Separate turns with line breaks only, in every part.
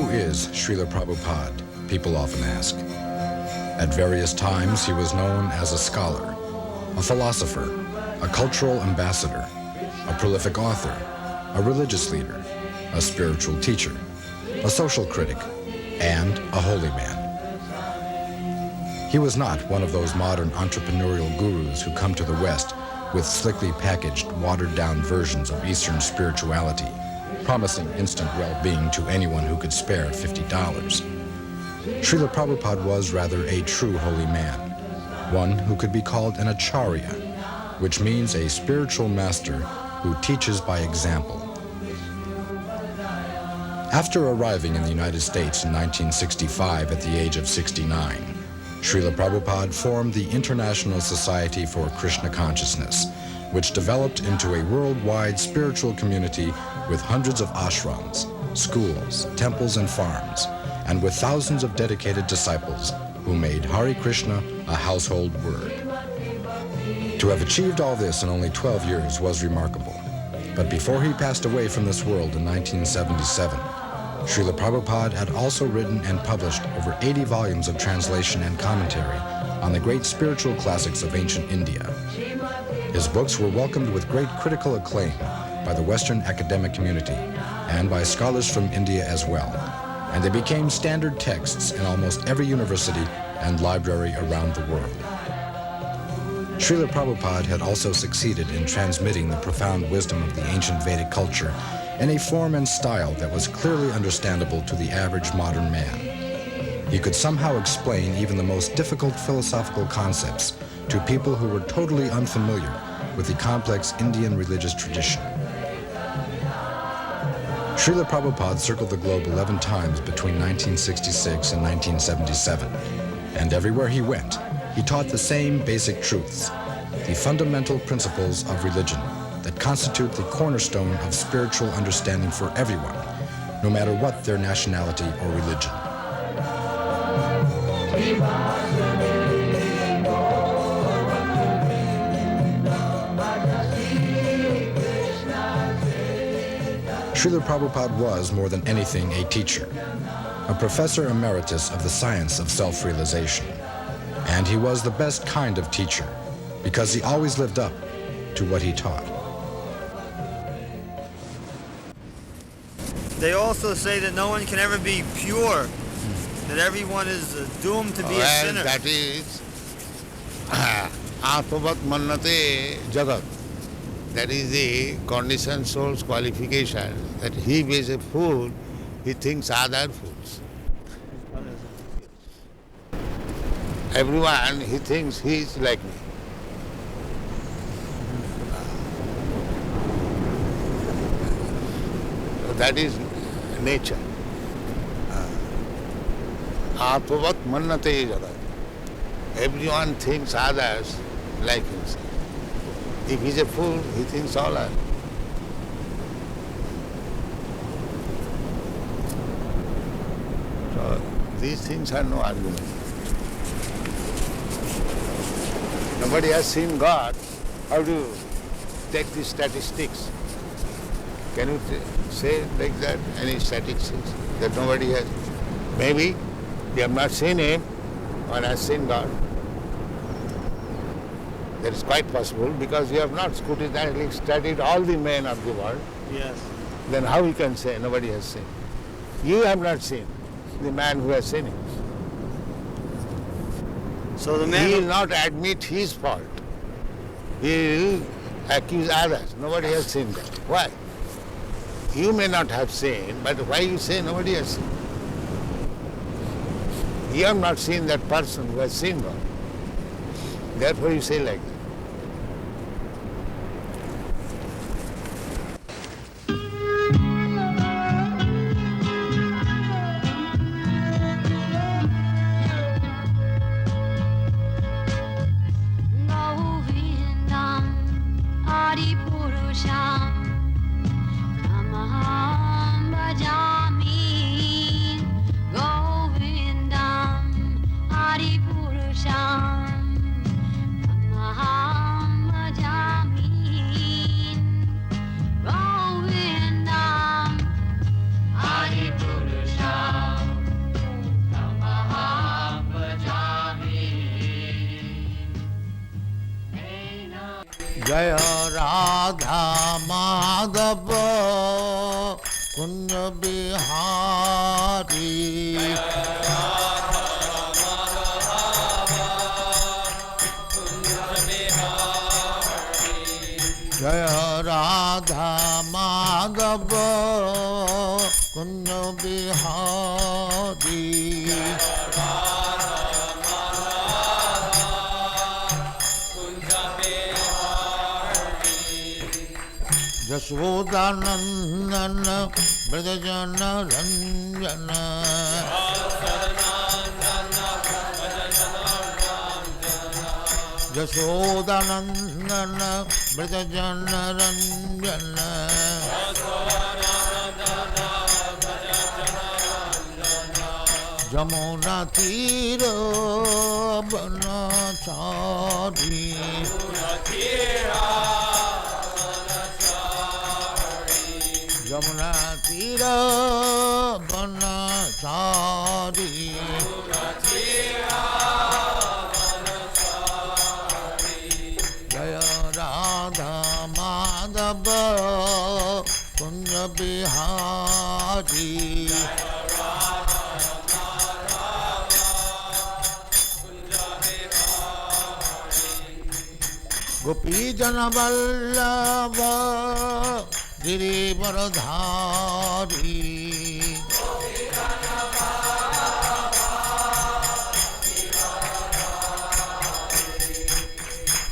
Who is Srila Prabhupada? People often ask. At various times, he was known as a scholar, a philosopher, a cultural ambassador, a prolific author, a religious leader, a spiritual teacher, a social critic, and a holy man. He was not one of those modern entrepreneurial gurus who come to the West with slickly packaged, watered-down versions of Eastern spirituality, promising instant well-being to anyone who could spare $50. Srila Prabhupada was rather a true holy man, one who could be called an Acharya, which means a spiritual master who teaches by example. After arriving in the United States in 1965 at the age of 69, Srila Prabhupada formed the International Society for Krishna Consciousness, which developed into a worldwide spiritual community with hundreds of ashrams, schools, temples, and farms, and with thousands of dedicated disciples who made Hare Krishna a household word. To have achieved all this in only 12 years was remarkable. But before he passed away from this world in 1977, Srila Prabhupada had also written and published over 80 volumes of translation and commentary on the great spiritual classics of ancient India. His books were welcomed with great critical acclaim by the Western academic community and by scholars from India as well, and they became standard texts in almost every university and library around the world. Srila Prabhupada had also succeeded in transmitting the profound wisdom of the ancient Vedic culture in a form and style that was clearly understandable to the average modern man. He could somehow explain even the most difficult philosophical concepts to people who were totally unfamiliar with the complex Indian religious tradition. Srila Prabhupada circled the globe 11 times between 1966 and 1977, and everywhere he went, he taught the same basic truths, the fundamental principles of religion that constitute the cornerstone of spiritual understanding for everyone, no matter what their nationality or religion. Srila Prabhupada was, more than anything, a teacher, a professor emeritus of the science of self-realization. And he was the best kind of teacher, because he always lived up to what he taught.
They also say that no one can ever be pure, that everyone is doomed to be a sinner.
That is Atmavat Mannate Jagat. That is the conditioned soul's qualification, that he is a fool, he thinks other fools. Everyone, he thinks he is like me. So that is nature. Atmavat Mannate Jagat. Everyone thinks others like himself. If he's a fool, he thinks all are. So these things are no argument. Nobody has seen God. How do you take the statistics? Can you say like that, any statistics that nobody has? Maybe you have not seen him or has seen God. That is quite possible because you have not scrutinizingly studied all the men of the world.
Yes.
Then how you can say nobody has seen? You have not seen the man who has seen him.
So the man
He will not admit his fault. He will accuse others. Nobody has seen that. Why? You may not have seen, but why you say nobody has seen? You have not seen that person who has seen God. Therefore you say like that.
Hari Purusha
Jaya Radha Madhava Kunja Bihari. Jaya Radha Madhava Kunja Bihari. Jashodanandana Brajajana Ranjana. Jashodanandana Brajajana Ranjana. Jamuna Tira Banachari. Jamuna Tira Banachari. Jaya Radha Madhava Kunja Bihari. Gopi Jana Vallabha Girivaradhari.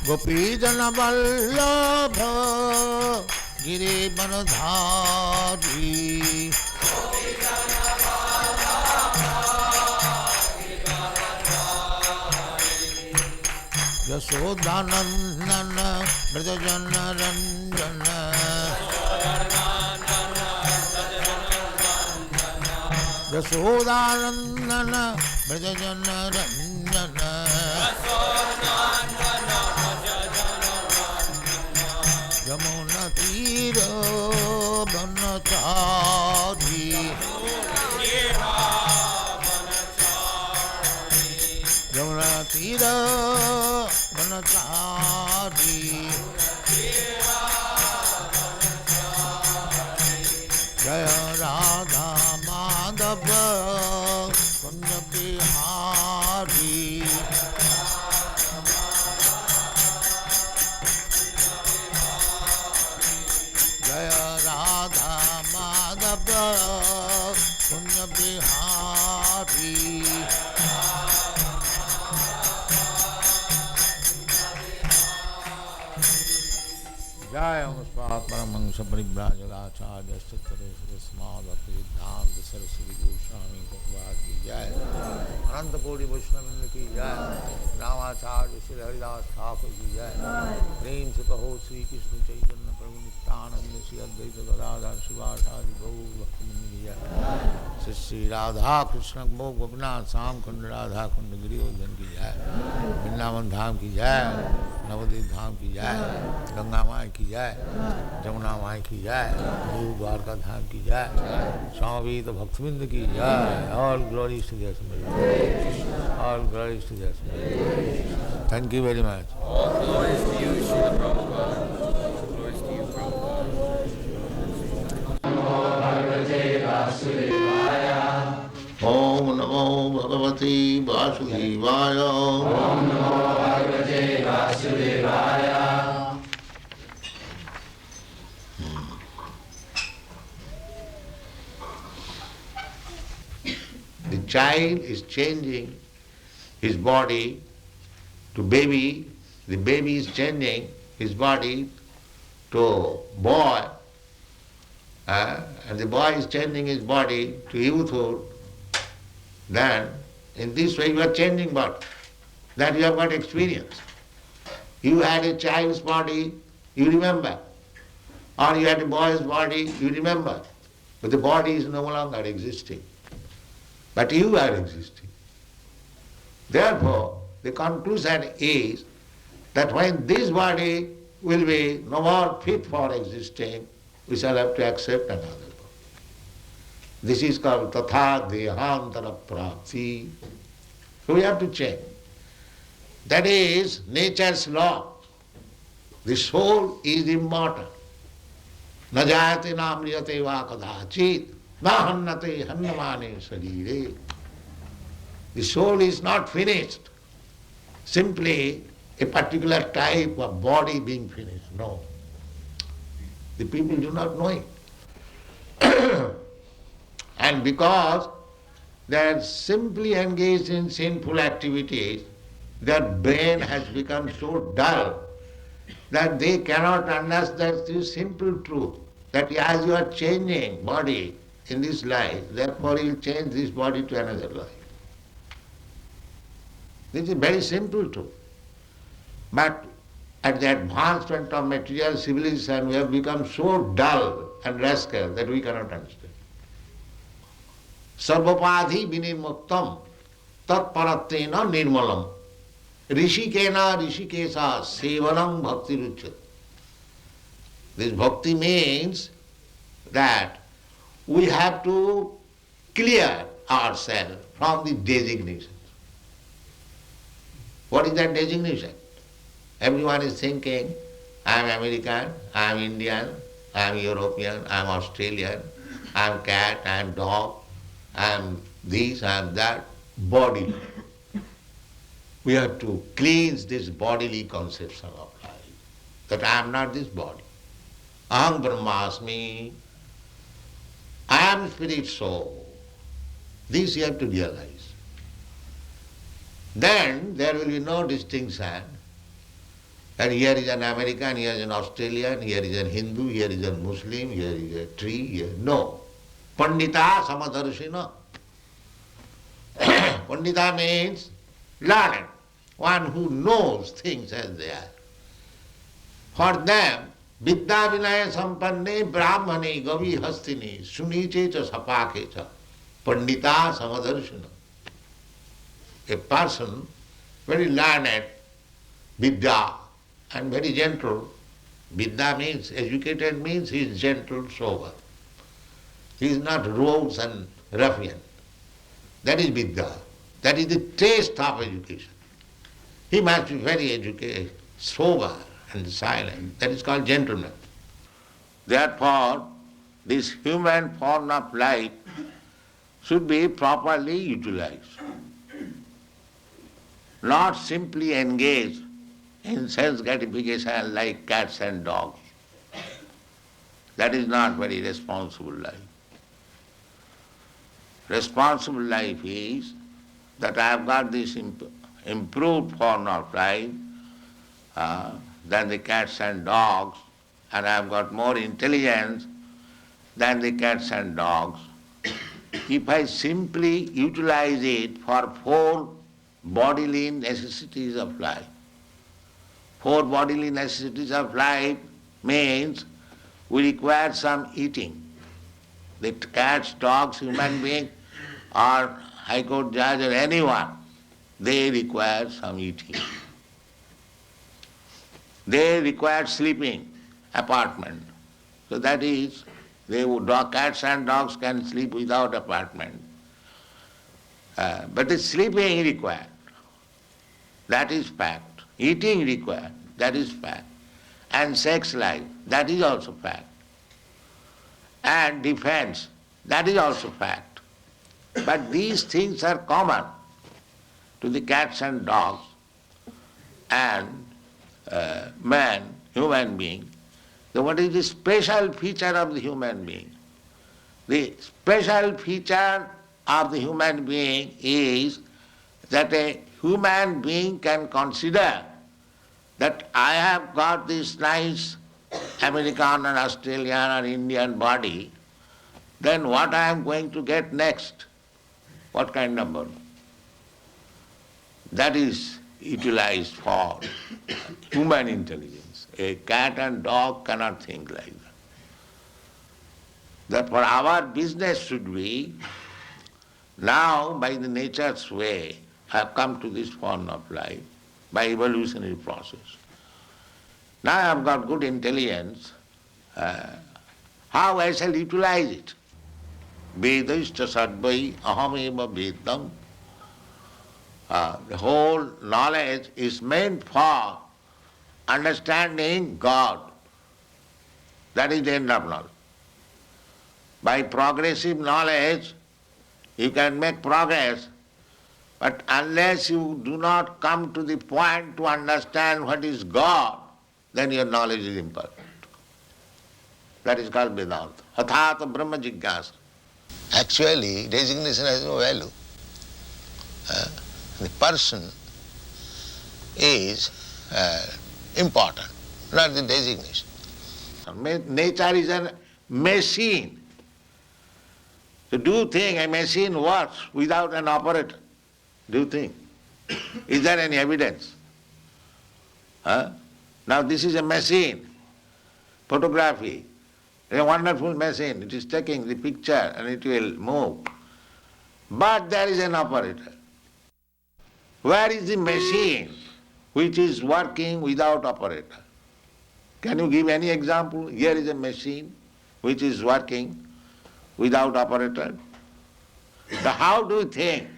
Gopi Jana Vallabha Girivaradhari. Yashodanandana Brajajana Ranjana. Yashodanandana Brajajana Ranjana. Yamuna Tira Banachari. Yamuna Tira Banachari. Jaya Radha Madhava Kunja Bihari. Jaya Radha Madhava Kunja Bihari. Jaya Paramangsa Paribrajagacharya Sthattare Sarasmadhati Siddhanta Saraswati Goswami Prabhupada ki jai. Ananta Kodi Vaishnava ki jai. Ramacharya Shri Haridas Thakur ki jai. Prem se kaho Sri Krishna Chaitanya Prabhu Nityananda Shri Advaita Gadadhar Shivasari Gaur Bhaktivinoda ki jai. Shri Radha Krishna Mokh Bhagnath Sam Khand Radha Khand Giridhar ki jai. Vrindavan Dham ki jai. Navadvip Dham ki jai. Ganga Mai ki jai. Jamuna Mai ki jai. Guru Dwarka Dham ki jai. Swami Bhaktivinoda ki jai. All glories to the Assemblage. All glories to the Assemblage. Thank you very much.
All glories to you, Srila Prabhupada. Glories to you, Prabhupada.
Om Namo Bhagavate Vasudevaya.
Om Namo Bhagavate Vasudevaya.
The child is changing his body to baby, the baby is changing his body to boy, and the boy is changing his body to youthhood. Then, in this way you are changing body. That you have got experience. You had a child's body, you remember. Or you had a boy's body, you remember. But the body is no longer existing. But you are existing. Therefore, the conclusion is that when this body will be no more fit for existing, we shall have to accept another body. This is called tatha dehantara prapti. So we have to change. That is nature's law. The soul is immortal. Na jayate na mriyate va kadachit, na hannate hannamane sarire. The soul is not finished, simply a particular type of body being finished. No. The people do not know it. And because they are simply engaged in sinful activities, their brain has become so dull that they cannot understand this simple truth, that as you are changing body in this life, therefore you will change this body to another life. This is a very simple truth. But at the advancement of material civilization, we have become so dull and rascal that we cannot understand. Sarvapadhi vinimuktam tat parattena nirmalam rishikena rishikesa sevanam bhakti ruchyate. This bhakti means that we have to clear ourselves from the designations. What is that designation? Everyone is thinking, I am American, I am Indian, I am European, I am Australian, I am cat, I am dog, I am this, I am that, bodily. We have to cleanse this bodily conception of life, that I am not this body. Aham Brahmasmi, I am spirit soul. This you have to realize. Then there will be no distinction that here is an American, here is an Australian, here is a Hindu, here is a Muslim, here is a tree, here. No. Pandita samadarshina. Pandita means learned, one who knows things as they are. For them, vidya vinaya sampanne brahmane gavi hastini suniche cha sapake cha pandita samadarshina. A person very learned, vidya, and very gentle. Vidya means, educated means he is gentle, sober. He is not rogues and ruffian. That is vidya. That is the taste of education. He must be very educated, sober and silent. That is called gentleman. Therefore, this human form of life should be properly utilized. Not simply engaged in sense gratification like cats and dogs. That is not very responsible life. Responsible life is that I have got this improved form of life than the cats and dogs, and I have got more intelligence than the cats and dogs. If I simply utilize it for 4 bodily necessities of life, 4 bodily necessities of life means we require some eating. The cats, dogs, human being, or High Court judge or anyone, they require some eating. They require sleeping, apartment. So that is, cats and dogs can sleep without apartment. But the sleeping required, that is fact. Eating required, that is fact. And sex life, that is also fact. And defense, that is also fact. But these things are common to the cats and dogs and man, human being. So what is the special feature of the human being? The special feature of the human being is that a human being can consider that I have got this nice American or Australian or Indian body, then what I am going to get next? What kind of body? That is utilized for human intelligence. A cat and dog cannot think like that. Therefore our business should be, now by the nature's way, I have come to this form of life, by evolutionary process. Now I have got good intelligence, how I shall utilize it? Vedaishcha sadvai ahameva vedam. The whole knowledge is meant for understanding God. That is the end of knowledge. By progressive knowledge, you can make progress, but unless you do not come to the point to understand what is God, then your knowledge is imperfect. That is called Vedanta. Hathata Brahma Jigyasa. Actually, designation has no value. The person is important, not the designation. Nature is a machine. To do thing, a machine works without an operator. Do you think? Is there any evidence? Now this is a machine, photography. It's a wonderful machine. It is taking the picture and it will move. But there is an operator. Where is the machine which is working without operator? Can you give any example? Here is a machine which is working without operator. So how do you think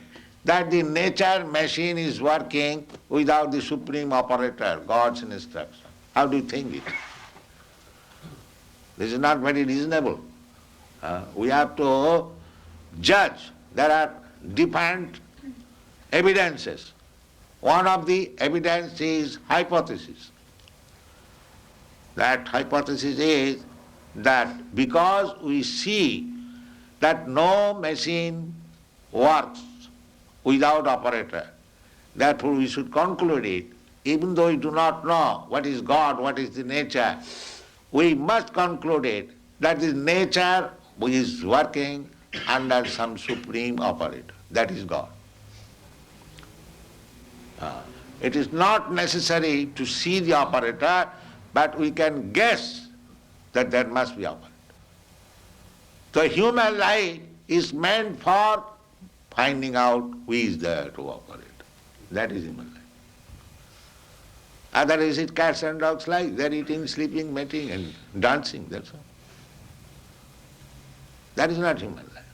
that the nature machine is working without the supreme operator, God's instruction? How do you think it? This is not very reasonable. We have to judge. There are different evidences. One of the evidence is hypothesis. That hypothesis is that because we see that no machine works without operator, therefore we should conclude it, even though we do not know what is God, what is the nature, we must conclude it that this nature is working under some supreme operator, that is God. It is not necessary to see the operator, but we can guess that there must be operator. So human life is meant for finding out who is there to operate. That is human life. Otherwise it's cats and dogs life. They're eating, sleeping, mating and dancing, that's all. That is not human life.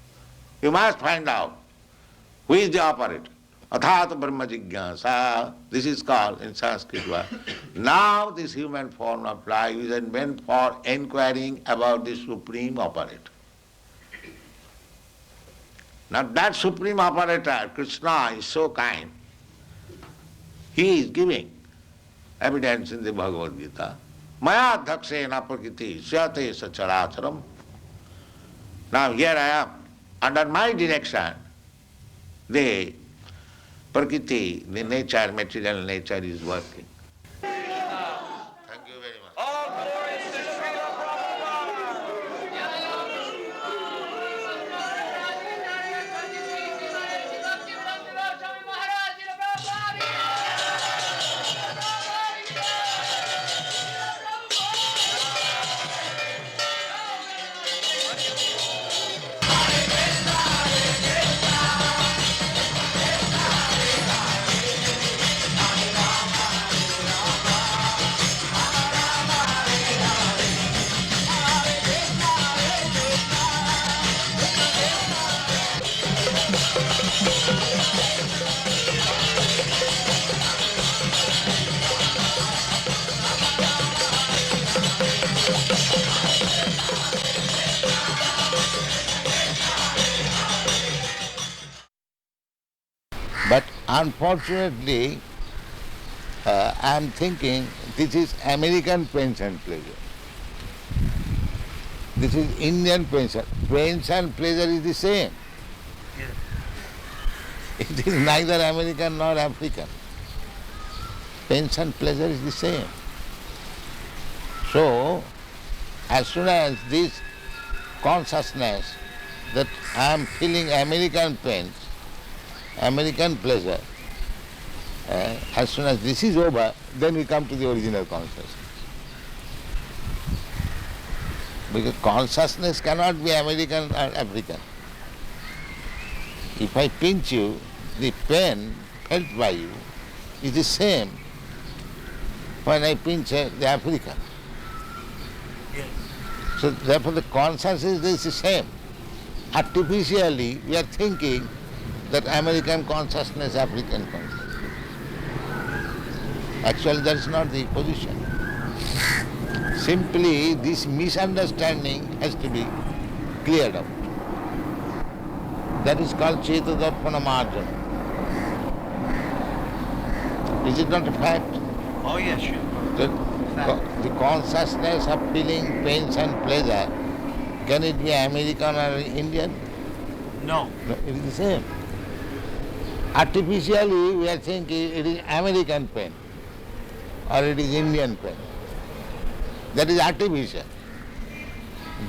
You must find out who is the operator. Athata Brahma Jigyasa, this is called in Sanskrit word. Now this human form of life is meant for inquiring about the supreme operator. Now that supreme operator, Krishna, is so kind. He is giving evidence in the bhagavad-gita. Maya dhaksena prakriti syate sacharacharam. Now here I am. Under my direction, the prakriti, the nature, material nature is working. Thank you very much.
All glories to Srila Prabhupada.
But unfortunately, I am thinking this is American pains and pleasure. This is Indian pains. Pains and pleasure is the same.
Yes.
It is neither American nor African. Pains and pleasure is the same. So, as soon as this consciousness that I am feeling American pains, American pleasure, as soon as this is over, then we come to the original consciousness. Because consciousness cannot be American or African. If I pinch you, the pain felt by you is the same when I pinch the African.
Yes.
So therefore the consciousness is the same. Artificially we are thinking that American consciousness, African consciousness. Actually, that is not the position. Simply, this misunderstanding has to be cleared out. That is called Chetadarpana Marjana. Is it not a fact?
Oh, yes, Srila.
The consciousness of feeling pains and pleasure, can it be American or Indian?
No.
No, it is the same. Artificially, we are thinking it is American pain or it is Indian pain. That is artificial.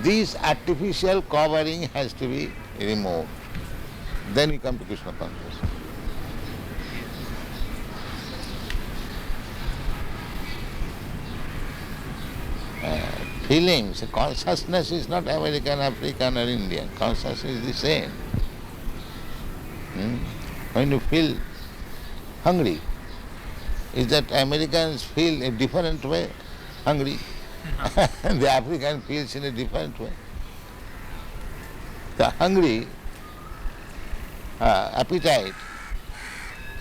This artificial covering has to be removed. Then we come to Krishna consciousness. Feelings, consciousness is not American, African or Indian. Consciousness is the same. When you feel hungry, is that Americans feel a different way hungry? The African feels in a different way. The hungry appetite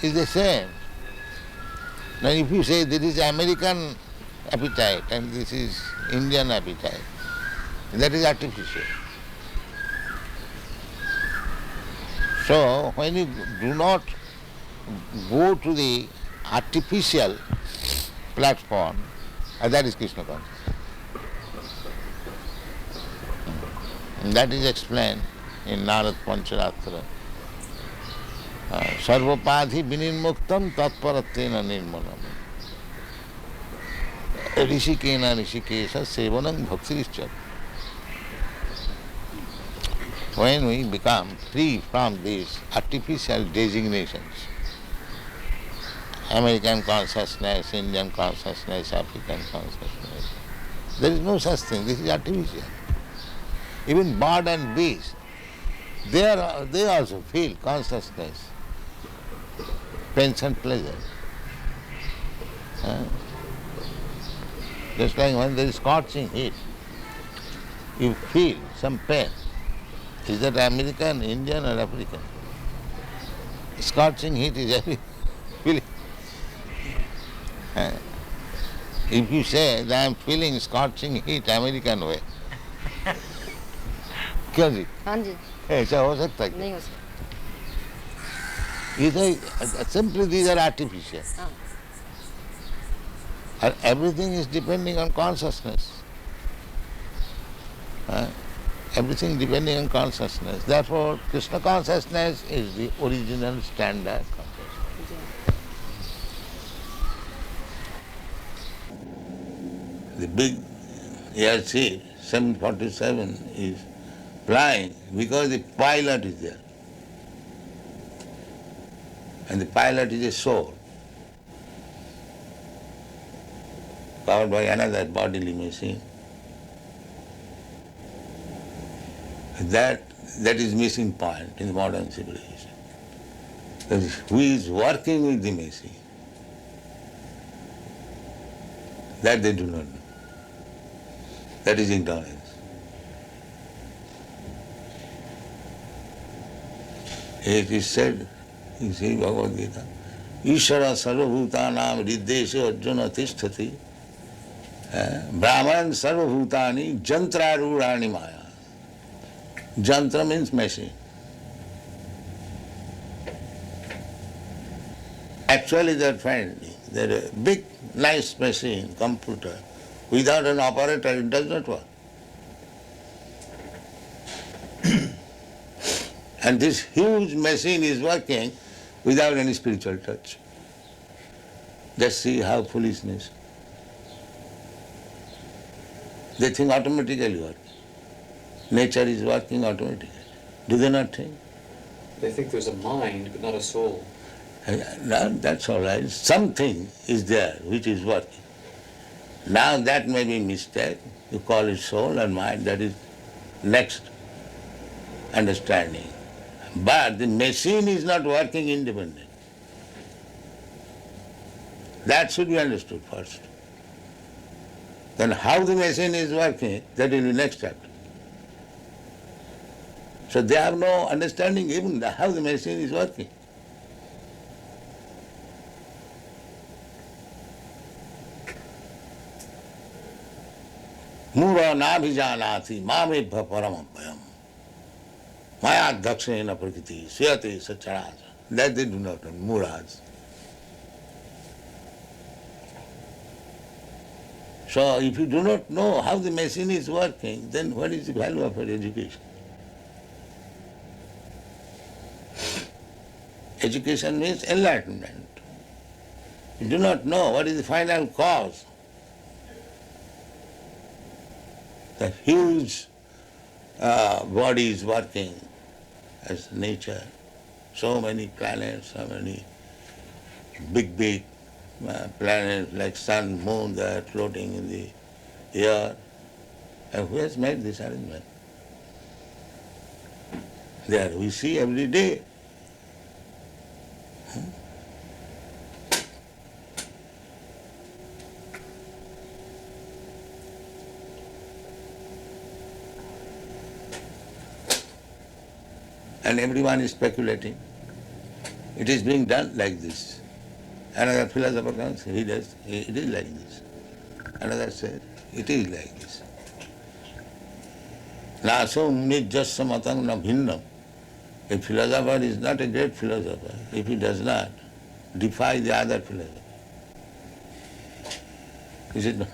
is the same. Now if you say this is American appetite and this is Indian appetite, that is artificial. So when you do not go to the artificial platform, that is Krishna consciousness. And that is explained in Narad Pancharatra. Sarvapadhi vinirmuktam tatparattena nirmalam. Rishikena rishikesha sevanam bhaktirischa. When we become free from these artificial designations, American consciousness, Indian consciousness, African consciousness, there is no such thing. This is artificial. Even bird and beast, they also feel consciousness, pains and pleasure. Just like when there is scorching heat, you feel some pain. Is that American, Indian or African? Scorching heat is every feeling. If you say that I am feeling scorching heat American way, क्यों जी?
हाँ जी
ऐसा हो सकता है
नहीं हो सकता
Simply these are artificial.
हाँ
And everything is depending on consciousness. Everything depending on consciousness. Therefore, Krishna consciousness is the original standard consciousness. The big airship 747 is flying because the pilot is there. And the pilot is a soul, powered by another bodily machine. That is missing point in the modern civilization. Because who is working with the machine? That they do not know. That is ignorance. It is said, you see bhagavad-gita, Ishara sarvabhutanam riddeshe arjuna tisthati Brahman sarvabhutani jantrarurani maya. Jantra means machine. Actually they are finding that a big nice machine, computer, without an operator it does not work. And this huge machine is working without any spiritual touch. Just see how foolishness. They think automatically working. Nature is working automatically. Do they not think?
They think there's a mind, but not a soul.
Now, that's all right. Something is there which is working. Now that may be mistake. You call it soul and mind, that is next understanding. But the machine is not working independently. That should be understood first. Then how the machine is working, that will be next chapter. So they have no understanding even how the machine is working. Mura nabhijanati mamebha paramabhyam. Maya dakshena prakriti suyate sacharaja. That they do not know, Muras. So if you do not know how the machine is working, then what is the value of your education? Education means enlightenment. You do not know what is the final cause. The huge body is working as nature. So many planets, so many big planets like sun, moon, they are floating in the air. And who has made this arrangement? There we see every day. And everyone is speculating. It is being done like this. Another philosopher comes, he does, it is like this. Another says, it is like this. Naso nijjasya matang na bhinnam. A philosopher is not a great philosopher if he does not defy the other philosopher. Is it not?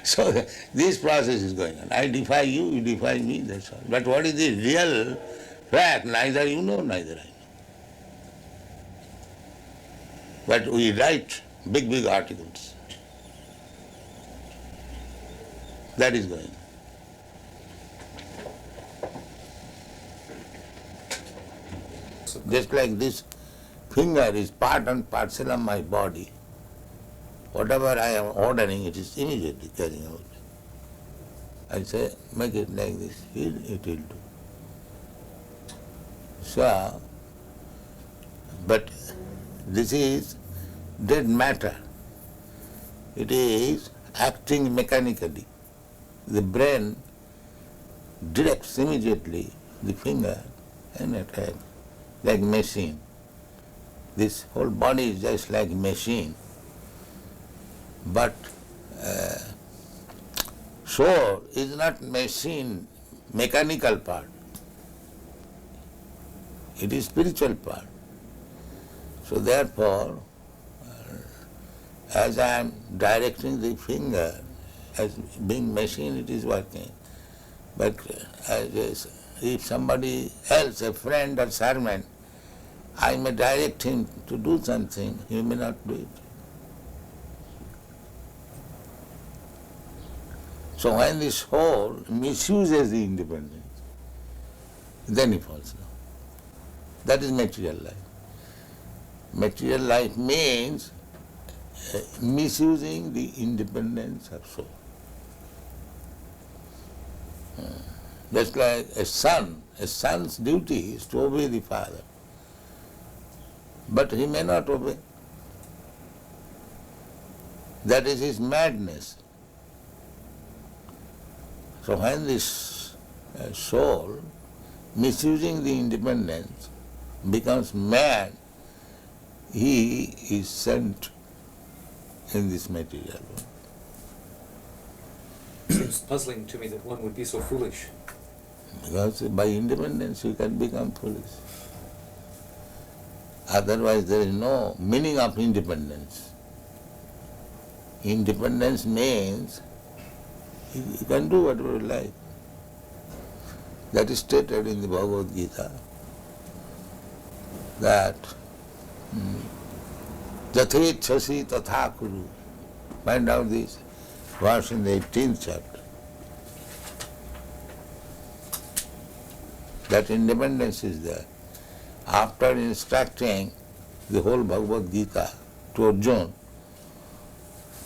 So this process is going on. I defy you, you defy me, that's all. But what is the real fact? Neither you know, neither I know. But we write big articles. That is going on. Just like this finger is part and parcel of my body. Whatever I am ordering, it is immediately carrying out. I say, make it like this, it will do. So, but this is dead matter. It is acting mechanically. The brain directs immediately the finger and attacks, like machine. This whole body is just like machine. But soul is not machine, mechanical part. It is spiritual part. So therefore, as I am directing the finger, as being machine it is working. But if somebody else, a friend or servant, I may direct him to do something, he may not do it. So when the soul misuses the independence, then he falls down. That is material life. Material life means misusing the independence of soul. Just like a son's duty is to obey the father. But he may not obey. That is his madness. So when this soul, misusing the independence, becomes mad, he is sent in this material world.
It seems puzzling to me that one would be so foolish.
Because by independence you can become foolish. Otherwise there is no meaning of independence. Independence means you can do whatever you like. That is stated in the Bhagavad-gita, that Jathechasi tatha kuru. Find out this verse in the 18th chapter. That independence is there. After instructing the whole Bhagavad-gita to Arjuna,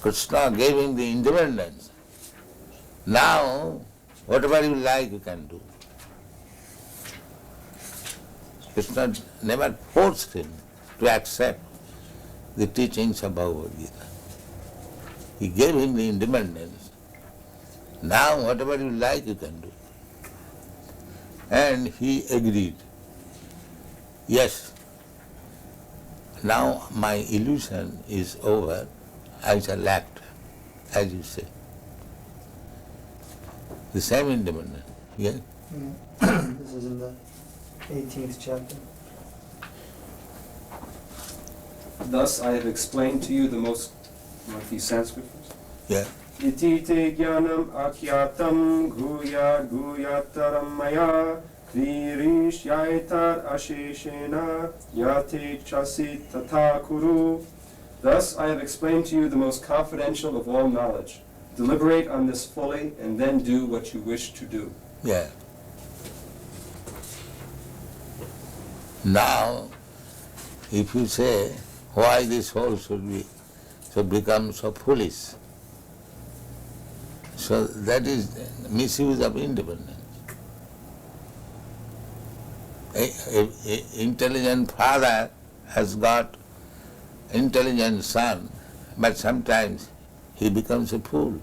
Krishna gave him the independence. Now, whatever you like, you can do. Krishna never forced him to accept the teachings of Bhagavad-gita. He gave him the independence. Now, whatever you like, you can do. And he agreed. Yes, now my illusion is over, I shall act, as you say. The same independence. Yeah?
This is in the 18th chapter.
Thus I have explained to you the most, like the Sanskrit first.
Yeah.
Iti te jnanam akyatam guya guyataram maya virishyaitar asheshena yate chasi tata kuru. Thus I have explained to you the most confidential of all knowledge. Deliberate on this fully and then do what you wish to do.
Yeah. Now, if you say why this whole should become so foolish, so that is misuse of independence. A intelligent father has got intelligent son, but sometimes he becomes a fool.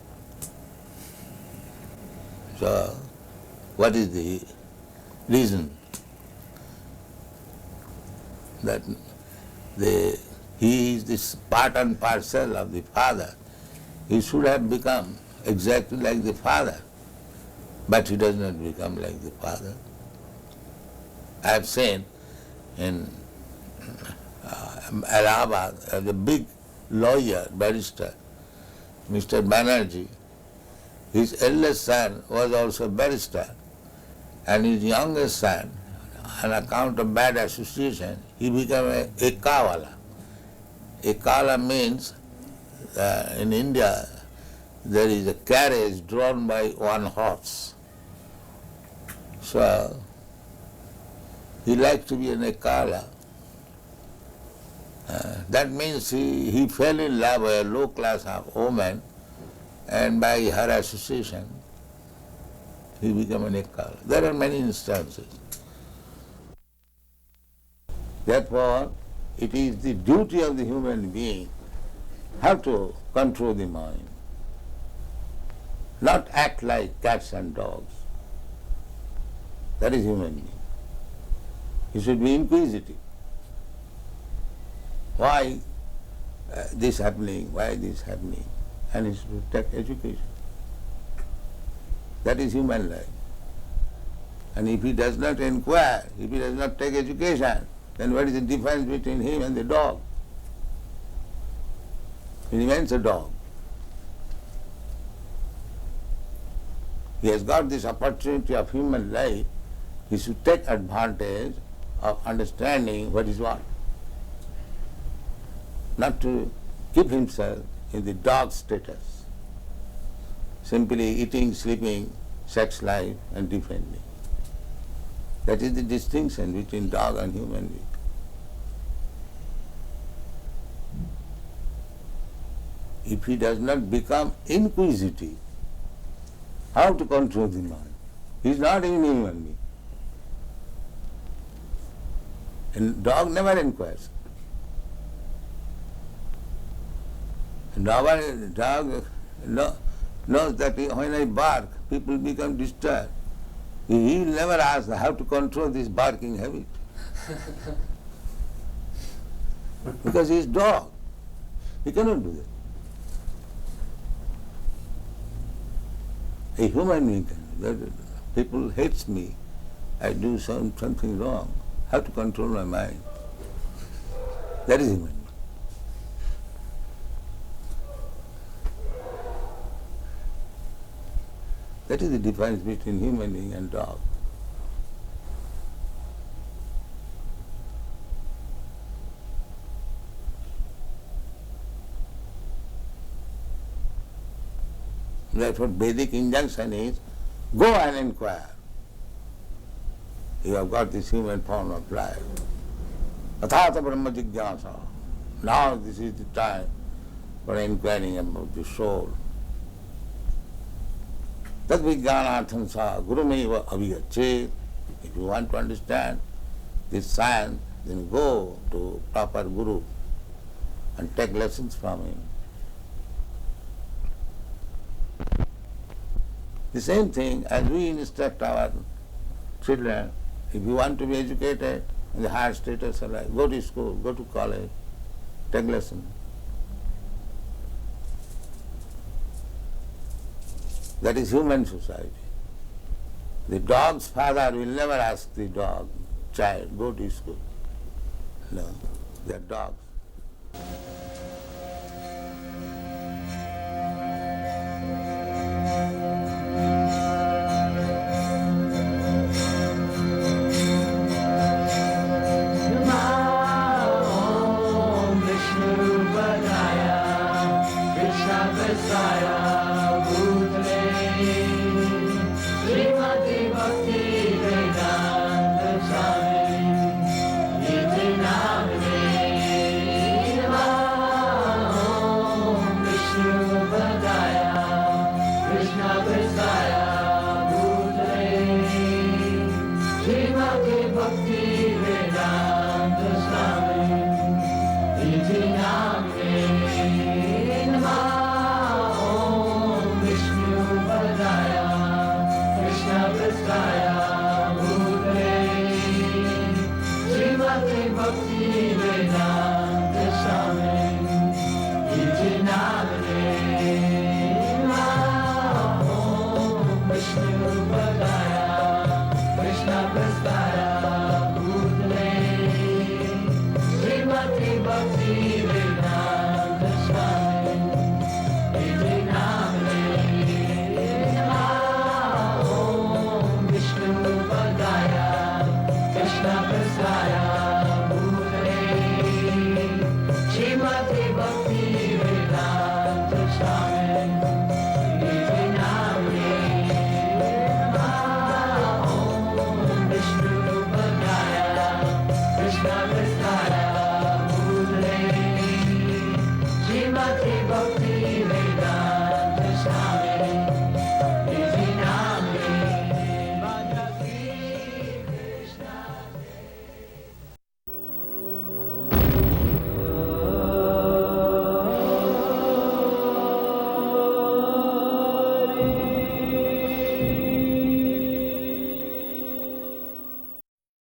So, what is the reason? That he is this part and parcel of the father. He should have become exactly like the father, but he does not become like the father. I have seen in Allahabad, the big lawyer, barrister, Mr. Banerjee, his eldest son was also a barrister, and his youngest son, on account of bad association, he became a kawala. A kawala means, in India, there is a carriage drawn by one horse. So, he liked to be an ekala. That means he fell in love with a low-class woman, and by her association, he became an ekala. There are many instances. Therefore, it is the duty of the human being how to control the mind, not act like cats and dogs. That is human being. He should be inquisitive. Why this happening? Why this happening? And he should take education. That is human life. And if he does not inquire, if he does not take education, then what is the difference between him and the dog? He remains a dog. He has got this opportunity of human life. He should take advantage of understanding what is what. Not to keep himself in the dog status, simply eating, sleeping, sex life and defending. That is the distinction between dog and human being. If he does not become inquisitive, how to control the mind? He is not even human being. And dog never inquires. Dog knows that when I bark, people become disturbed. He will never ask how to control this barking habit. Because he is dog. He cannot do that. A human being can do that. People hate me. I do something wrong. How to control my mind? That is human. That is the difference between human being and dog. That's what Vedic injunction is. Go and inquire. You have got this human form of life. Athata brahma jigyasa. Now this is the time for inquiring about the soul. Tad vijnanartham sa gurumeva avigachet. If you want to understand this science, then go to proper guru and take lessons from him. The same thing as we instruct our children, if you want to be educated in the higher status of life, go to school, go to college, take lessons. That is human society. The dog's father will never ask the dog, child, go to school. No, they are dogs.
Bhakti Vedanta Swami